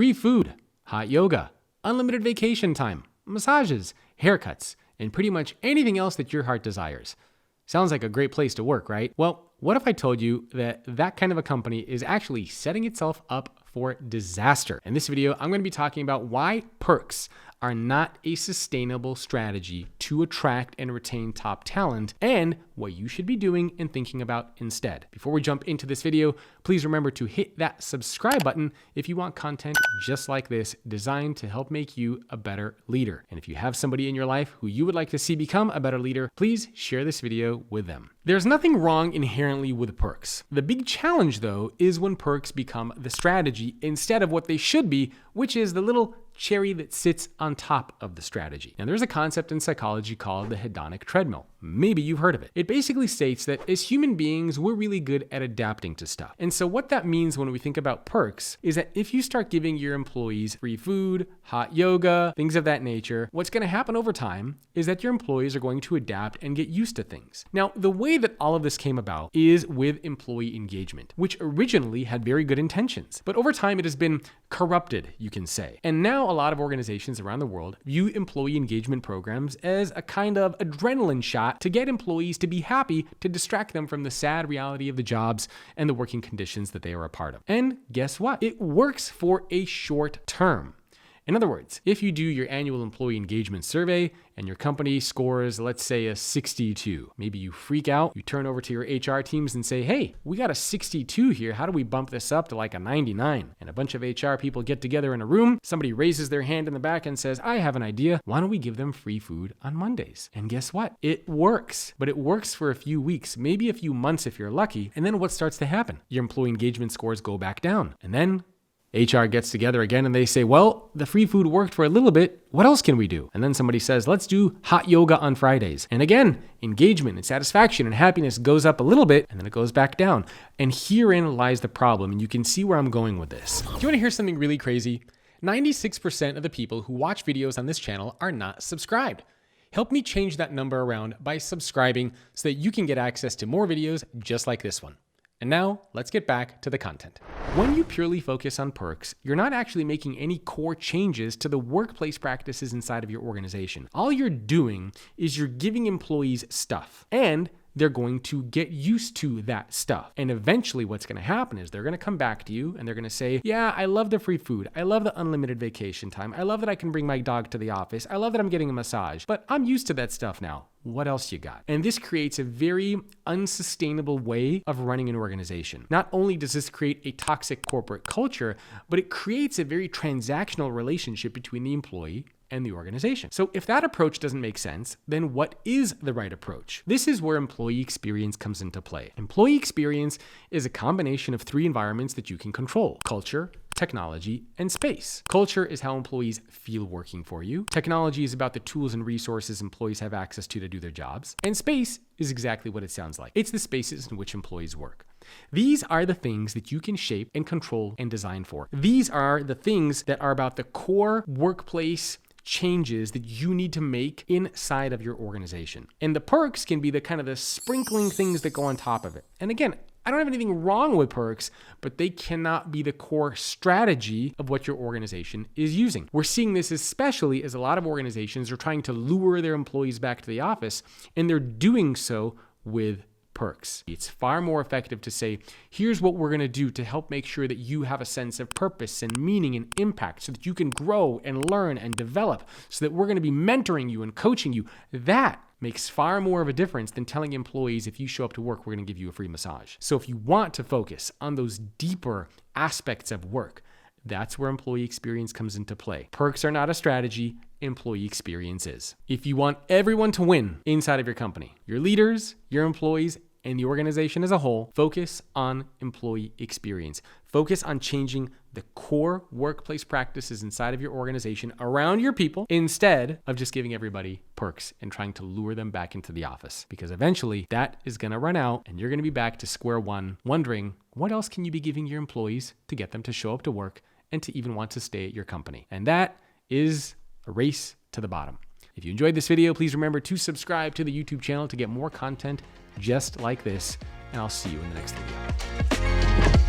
free food, hot yoga, unlimited vacation time, massages, haircuts, and pretty much anything else that your heart desires. Sounds like a great place to work, right? Well, what if I told you that that kind of a company is actually setting itself up for disaster? In this video, I'm going to be talking about why perks are not a sustainable strategy to attract and retain top talent, and what you should be doing and thinking about instead. Before we jump into this video, please remember to hit that subscribe button if you want content just like this designed to help make you a better leader. And if you have somebody in your life who you would like to see become a better leader, please share this video with them. There's nothing wrong inherently with perks. The big challenge, though, is when perks become the strategy instead of what they should be, which is the little cherry that sits on top of the strategy. Now, there's a concept in psychology called the Hedonic Treadmill. Maybe you've heard of it. It basically states that as human beings, we're really good at adapting to stuff. And so what that means when we think about perks is that if you start giving your employees free food, hot yoga, things of that nature, what's going to happen over time is that your employees are going to adapt and get used to things. Now, the way that all of this came about is with employee engagement, which originally had very good intentions. But over time, it has been corrupted, you can say. And now a lot of organizations around the world view employee engagement programs as a kind of adrenaline shot to get employees to be happy, to distract them from the sad reality of the jobs and the working conditions that they are a part of. And guess what? It works for a short term. In other words, if you do your annual employee engagement survey and your company scores, let's say, a 62, maybe you freak out, you turn over to your HR teams and say, hey, we got a 62 here. How do we bump this up to like a 99? And a bunch of HR people get together in a room. Somebody raises their hand in the back and says, I have an idea. Why don't we give them free food on Mondays? And guess what? It works, but it works for a few weeks, maybe a few months if you're lucky. And then what starts to happen? Your employee engagement scores go back down. And then HR gets together again and they say, well, the free food worked for a little bit. What else can we do? And then somebody says, let's do hot yoga on Fridays. And again, engagement and satisfaction and happiness goes up a little bit and then it goes back down. And herein lies the problem. And you can see where I'm going with this. Do you want to hear something really crazy? 96% of the people who watch videos on this channel are not subscribed. Help me change that number around by subscribing so that you can get access to more videos just like this one. And now let's get back to the content. When you purely focus on perks, you're not actually making any core changes to the workplace practices inside of your organization. All you're doing is you're giving employees stuff, and they're going to get used to that stuff. And eventually what's going to happen is they're going to come back to you and they're going to say, yeah, I love the free food. I love the unlimited vacation time. I love that I can bring my dog to the office. I love that I'm getting a massage, but I'm used to that stuff now. What else you got? And this creates a very unsustainable way of running an organization. Not only does this create a toxic corporate culture, but it creates a very transactional relationship between the employee and the organization. So if that approach doesn't make sense, then what is the right approach? This is where employee experience comes into play. Employee experience is a combination of three environments that you can control: culture, technology, and space. Culture is how employees feel working for you. Technology is about the tools and resources employees have access to do their jobs. And space is exactly what it sounds like. It's the spaces in which employees work. These are the things that you can shape and control and design for. These are the things that are about the core workplace changes that you need to make inside of your organization. And the perks can be the kind of the sprinkling things that go on top of it. And again, I don't have anything wrong with perks, but they cannot be the core strategy of what your organization is using. We're seeing this especially as a lot of organizations are trying to lure their employees back to the office, and they're doing so with perks. It's far more effective to say, here's what we're going to do to help make sure that you have a sense of purpose and meaning and impact so that you can grow and learn and develop, so that we're going to be mentoring you and coaching you. That makes far more of a difference than telling employees, if you show up to work, we're going to give you a free massage. So if you want to focus on those deeper aspects of work, that's where employee experience comes into play. Perks are not a strategy. Employee experience is. If you want everyone to win inside of your company, your leaders, your employees, and the organization as a whole, focus on employee experience. Focus on changing the core workplace practices inside of your organization around your people instead of just giving everybody perks and trying to lure them back into the office. Because eventually that is going to run out and you're going to be back to square one, wondering what else can you be giving your employees to get them to show up to work and to even want to stay at your company. And that is a race to the bottom. If you enjoyed this video, please remember to subscribe to the YouTube channel to get more content just like this, and I'll see you in the next video.